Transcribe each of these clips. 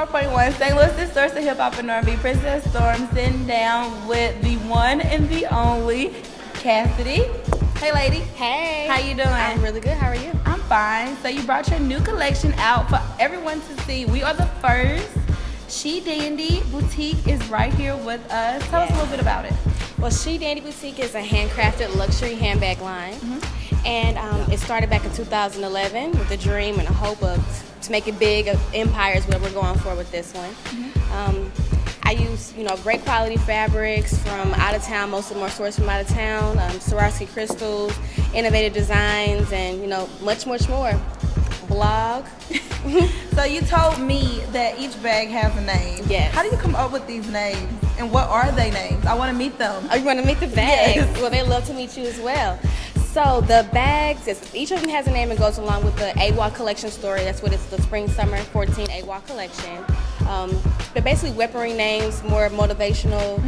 104.1 St. Louis, the source of hip hop and R&B. Princess Storm sitting down with the one and the only Cassidy. Hey, lady. Hey. How you doing? I'm really good. How are you? I'm fine. So you brought your new collection out for everyone to see. We are the first. She Dandy Boutique is right here with us. Tell us a little bit about it. Well, She Dandy Boutique is a handcrafted luxury handbag line. And it started back in 2011 with a dream and a hope to make it big. Empire is what we're going for with this one. I use, great quality fabrics from out of town. Most of them are sourced from out of town. Swarovski crystals, innovative designs, and much more. Blog. So you told me that each bag has a name. Yes. How do you come up with these names? And what are they names? I want to meet them. Oh, you want to meet the bags? Yes. Well, they love to meet you as well. So the bags, each of them has a name and goes along with the AWA collection story. That's what it's, the Spring Summer 14 AWA collection. They're basically weaponry names, more motivational,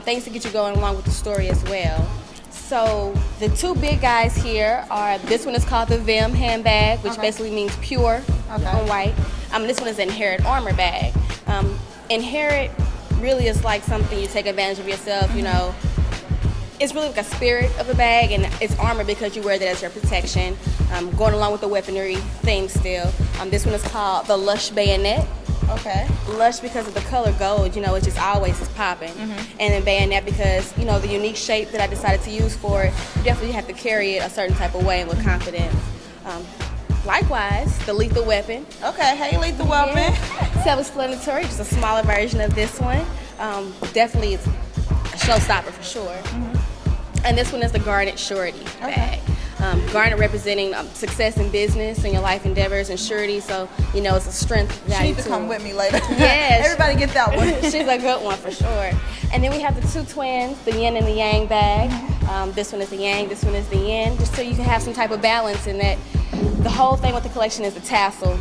things to get you going along with the story as well. So the two big guys here are, this one is called the Vim handbag, which basically means pure on white. This one is an Inherit armor bag. Inherit really is like something you take advantage of yourself, It's really like a spirit of a bag, and it's armor because you wear that as your protection. Going along with the weaponry theme still. This one is called the Lush Bayonet. Okay. Lush because of the color gold, it just always is popping. And then bayonet because, the unique shape that I decided to use for it, you definitely have to carry it a certain type of way and with confidence. Likewise, the Lethal Weapon. Okay, hey, Lethal Weapon. Yeah. Self-explanatory, just a smaller version of this one. Definitely it's a showstopper for sure. And this one is the Garnet Surety bag. Garnet representing success in business and your life endeavors, and surety, so it's a strength value. She needs to come with me later. Yes. Everybody get that one. She's a good one for sure. And then we have the two twins, the yin and the yang bag. This one is the yang, this one is the yin, just so you can have some type of balance in that. The whole thing with the collection is the tassel,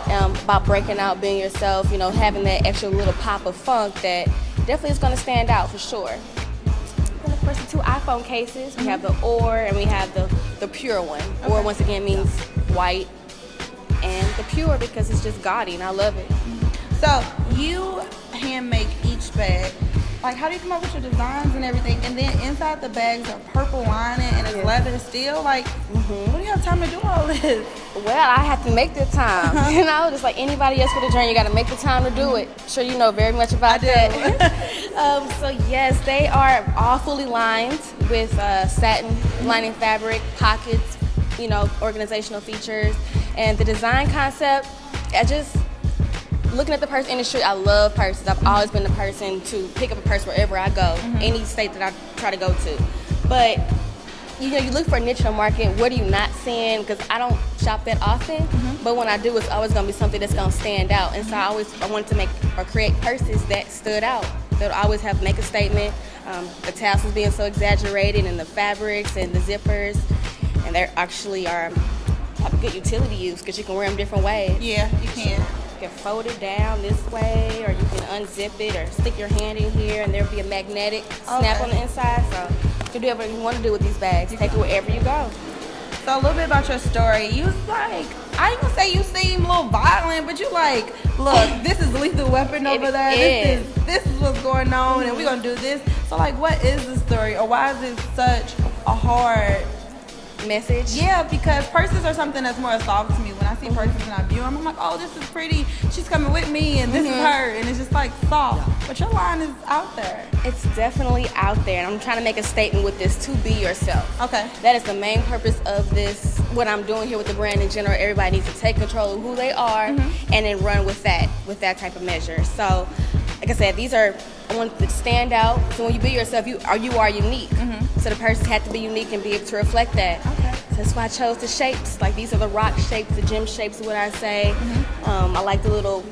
about breaking out, being yourself, having that extra little pop of funk that definitely is going to stand out for sure. And of course, the two iPhone cases. We have the Or and we have the pure one. Or once again means white, and the pure because it's just gaudy and I love it. So you hand make each bag. Like, how do you come up with your designs and everything? And then inside the bags are purple lining and it's leather steel. Like, when do you have time to do all this? Well, I have to make the time. Just like anybody else with a journey, you got to make the time to do it. Sure, you know very much about that. So yes, they are all fully lined with satin lining fabric, pockets, organizational features, and the design concept. Looking at the purse industry, I love purses. I've always been the person to pick up a purse wherever I go, any state that I try to go to. But you look for a niche in the market. What are you not seeing? Because I don't shop that often, but when I do, it's always going to be something that's going to stand out. And so I wanted to make or create purses that stood out. That would always make a statement. The tassels being so exaggerated, and the fabrics and the zippers, and they actually are have good utility use because you can wear them different ways. Yeah, you can. You can fold it down this way, or you can unzip it, or stick your hand in here, and there'll be a magnetic snap on the inside. So you can do whatever you want to do with these bags. Take it wherever you go. So a little bit about your story. You I ain't gonna say you seem a little violent, but you look, this is Lethal Weapon over there. This is what's going on, and we're gonna do this. So what is the story, or why is it such a hard message? Yeah, because purses are something that's more soft to me. When I see purses and I view them, I'm like, oh, this is pretty. She's coming with me, and this is her, and it's just soft. But your line is out there. It's definitely out there, and I'm trying to make a statement with this: to be yourself. Okay. That is the main purpose of this. What I'm doing here with the brand in general. Everybody needs to take control of who they are, and then run with that type of measure. So, like I said, I want to stand out. So when you be yourself, you are unique. So the purses had to be unique and be able to reflect that. Okay. So that's why I chose the shapes. These are the rock shapes, the gem shapes is what I say. I like the little,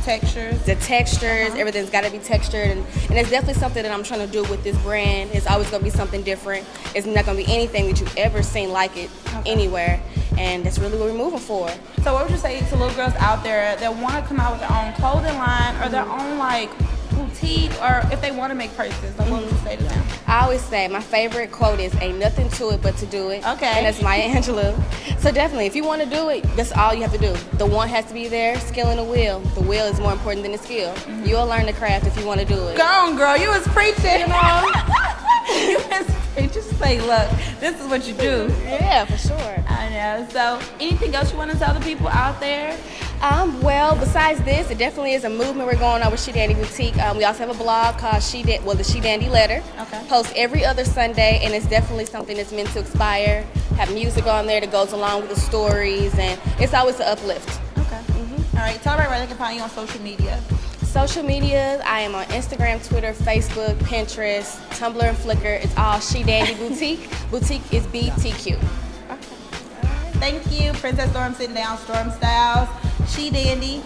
textures. The textures, everything's got to be textured. And it's definitely something that I'm trying to do with this brand. It's always going to be something different. It's not going to be anything that you've ever seen like it anywhere. And that's really what we're moving for. So what would you say to little girls out there that want to come out with their own clothing line or their own boutique, or if they want to make purses, like, what would you say to them? I always say my favorite quote is "Ain't nothing to it but to do it." Okay. And that's Maya Angelou. So definitely, if you want to do it, that's all you have to do. The want has to be there, skill in the will. The will is more important than the skill. You'll learn the craft if you want to do it. Go on, girl. You was preaching. You know? You was preaching. Just say, look, this is what you do. Yeah, for sure. I know. So, anything else you want to tell the people out there? Well, besides this, it definitely is a movement we're going on with She Dandy Boutique. We also have a blog called the She Dandy Letter. Okay. Post every other Sunday, and it's definitely something that's meant to inspire. Have music on there that goes along with the stories, and it's always an uplift. Okay. All right. Tell everybody where they can find you on social media. Social media, I am on Instagram, Twitter, Facebook, Pinterest, Tumblr, and Flickr. It's all She Dandy Boutique. Boutique is BTQ. Thank you, Princess Storm, sitting down, Storm Styles, She Dandy.